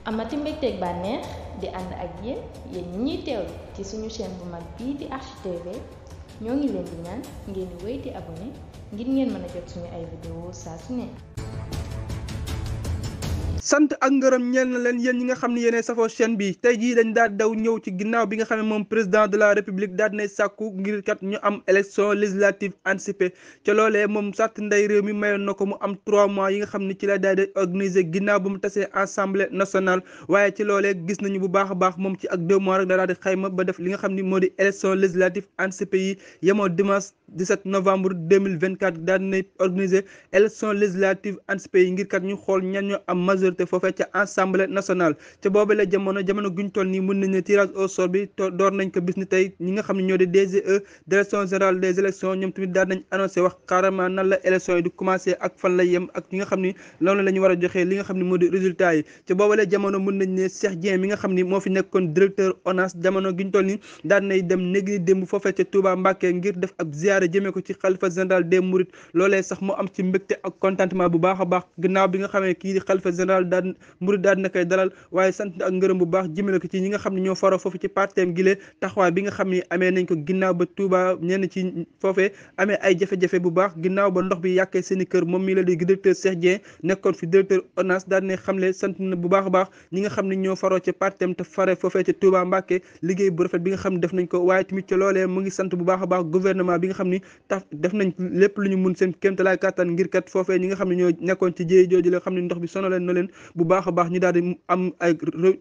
amati mbégteeg bànneex di ànd ak yéen ñi ñuy teewlu ci suñu chaîne bu mag bii di Archi TV ñoo ngi leen di ñaan ngeen di wéy di abonné ngir ngeen mën a jot suñu ay vidéo saa su ne. sant ak ngërëm ñeel na leen yéen ñi nga xam ne yéenay safoo chaîne bi tey jii dañ daal daw ñëw ci ginnaaw bi nga xam ne moom président de la république daal dinay sàkku ngir kat ñu am élection législative anticipée ca loolee moom sàtt ndey réew mi mayoon na ko mu am 3 mois yi nga xam ne ci la daal di organiser ginnaaw ba mu tasee assemblée nationale waaye ci loolee gis nañu bu baax a baax moom ci ak 2 mois rek da daal di xayma ba def li nga xam ne moo di élection législative anticipée yi yemoo dimanche 17 novembre 2024 daal dinay organiser élection législative anticipée yi ngir kat ñu xool ñan ñoo am majorité foofee ca assemblée nationale ca boobu la jamono guñ toll nii mën nañ ne tirage au sort bi door nañ ko bis ni tey ñi nga xam ne ñoo di DGE direction générale des élections ñoom tamit daal nañ annoncé wax carrément nan la élection yi di commencé ak fan la yem ak ñi nga xam ni loolu la ñu war a joxee li nga xam ne moo di résultat yi ca boobu la jamono mën nañ ne Cheikh Dieng mi nga xam ni moo fi nekkoon directeur ONAS jamono guñ toll nii daal nay dem néegi démb foofee ca Touba Mbacké ngir def ab ziyaare jëmee ko ci xalifa général des Mourides loolee sax moo am ci mbégte ak contentement bu baax a baax ginnaaw bi nga xamee kii di xalifa général Mouride daal na koy dalal waaye sant ak ngërëm bu baax jëmale ko ci ñi nga xam ne ñoo faro foofu ci parteem gile taxawaay bi nga xam ne amee nañ ko ginnaaw ba Touba ñenn ci foofee amee ay jafe-jafe bu baax ginnaaw ba ndox bi yàqee seen i kër moom mii la di directeur Cheikh Dieng nekkoon fi directeur ONAS daal ne xamle sant na bu baax a baax ñi nga xam ne ñoo faroo ci parteem te fare foofee ca Touba Mbacké liggéey bu rafet bi nga xam ne def nañ ko waaye tamit ca loolee mu ngi sant bu baax a baax gouvernement bi nga xam ni tax def nañ lépp lu ñu mun seen kéemtalaay kàttan ngir kat foofee ñi nga xam ne ñoo nekkoon ci jéey jooju la xam ne ndox bi sonaleen na leen bu baax a baax ñu daal di am ay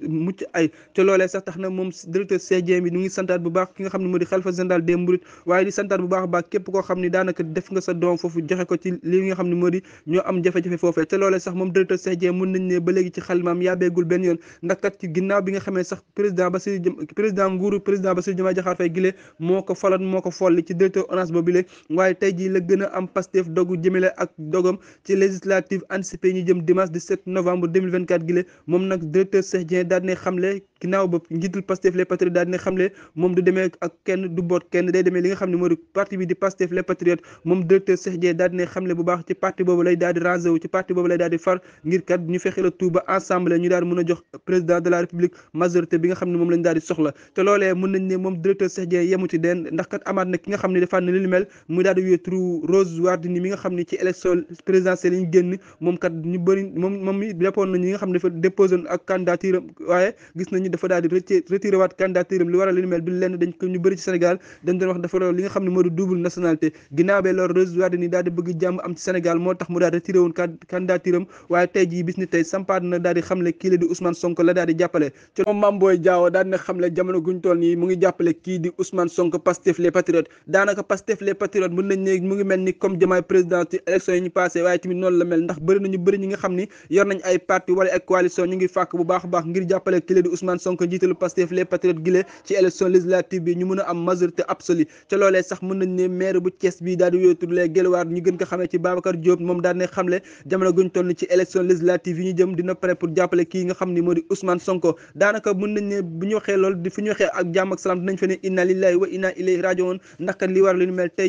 mucc ay ca loolee sax tax na moom directeur Cheikh Dieng bi ñu ngi santaat bu baax ki nga xam ne moo di xalifa général des Mourides waaye di santaat bu baax a baax képp koo xam ne daanaka def nga sa doom foofu joxe ko ci li nga xam ne moo di ñoo am jafe-jafe foofee ca loolee sax moom directeur Cheikh Dieng mën nañ ne ba léegi ci xalimaam yaabeegul benn yoon ndax kat ci ginnaaw bi nga xamee sax président Bassirou Diomaye Diakhar Faye gile moo ko faloon moo ko folli ci directeur ONAS boobu le waaye tey jii la gën a am Pastef dogu jëmale ak dogam ci législative anticipée ñu jëm dimanche 17 novembre 2024 gile moom nag directeur Cheikh Dieng daal ne xamle ginnaaw ba njiitul Pastef les patriotes daal ne xamle moom du demee ak kenn du boot kenn day demee li nga xam ne moo di parti bi di Pastef les patriotes moom directeur Cheikh Dieng daal ne xamle bu baax ci parti boobu lay daal di rangé wu ci parti boobu lay daal di far ngir kat ñu fexe la Touba ensemble ñu daal di mën a jox président de la république majorité bi nga xam ne moom lañ daal di soxla te loolee mën nañ ne moom directeur Cheikh Dieng yemu ci den ndax kat amaat na ki nga xam ne dafa ne li mel muy daal di wéy turu Rose Wardini mi nga xam ne ci élection présidentielle yi ñu génn moom kat ñu bëri moom mi déppoon na ñi nga xam ne dafa déposé ak candidature am waaye gis nañu dafa daal di retiré waat candidature am li waral li mel du lenn dañ ko ñu bëri ci Sénégal dañ doon wax dafa loolu li nga xam ne moo di double nationalité ginnaaw bee loolu Rose Wardini daal di bëgg jàmm am ci Sénégal moo tax mu daal di retiré woon candidature am waaye tey jii bis ni tey sampaat na daal di xamle kii la di Ousmane Sonko la daal di jàppale ci moom Mame Boye Diao daal dina xamle jamono guñ toll nii mu ngi jàppale kii di Ousmane Sonko Pastef les patriotes daanaka Pastef les patriotes mën nañ ne mu ngi mel ni comme Diomaye président ci élection yi ñu passé waaye tamit noonu la mel ndax bëri nañu bëri ñi nga xam ni yor nañ ay parti wala ay coalition ñu ngi fàkk bu baax a baax ngir jàppale kii la di Ousmane Sonko jiitalu Pastef les patriotes gile ci élection législative bi ñu mën a am majorité absolue ca loolee sax mën nañ ne maire bu Thiès bi daal di wéetur les Guelwaar ñu gën ko xamee ci Babacar Diop moom daal ne xamle jamono guñ toll ni ci élection législative yi ñu jëm dina pare pour jàppale kii nga xam ni moo di Ousmane Sonko daanaka mën nañ ne bu ñu waxee loolu di fu ñu waxee ak jàmm ak salaam dinañ fa ne inna lillahi wa inna ilayhi rajiun ndax kat li war lu ñu mel tey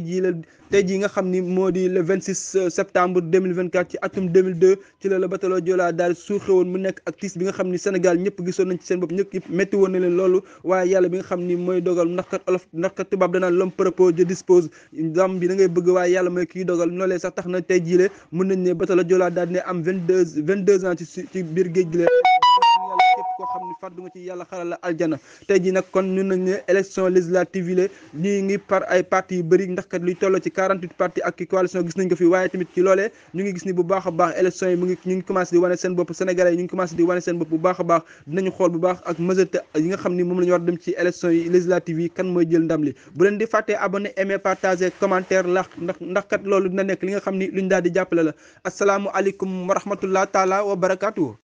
jii nga xam ni moo di le 26 septembre 2024 ci atum 2002 ci la bateau Joola daal di suuxe woon mu nekk ak tiis bi nga xam ni Sénégal ñëpp gisoon nañ ci seen bopp ñëpp métti woon na leen loolu waaye yàlla bi nga xam ni mooy dogal ndax kat tubaab danaan l'homme propose Dieu dispose dam bi da ngay bëgg waaye yàlla mooy kii dogal noolee sax tax na tey jii le mën nañ ne bateau Joola daal ne am 22 ans ci biir géej gi képp koo xam ni fàddu nga ci yàlla xaral la aljana tey ji nag kon ñun nañ ne élection législative yi la ñii ngi par ay parti yu bëri ndax kat luy tolloo ci 48 parti ak coalition gis nañ ko fi waaye tamit ci loolee ñu ngi gis ni bu baax a baax élection yi ñu ngi commencé di wane seen bopp sénégalais yi ñu ngi commencé di wane seen bopp bu baax a baax dinañu xool bu baax ak majorité yi nga xam ni moom la ñu war dem ci élection yi législative yi kan mooy jël ndam li bu leen di fàttee abonné aimer partager commentaire ndax kat loolu dina nekk li nga xam ni luñ daal di jàppale la asalaamu aleykum wa rahmatullah taala wa barakatuh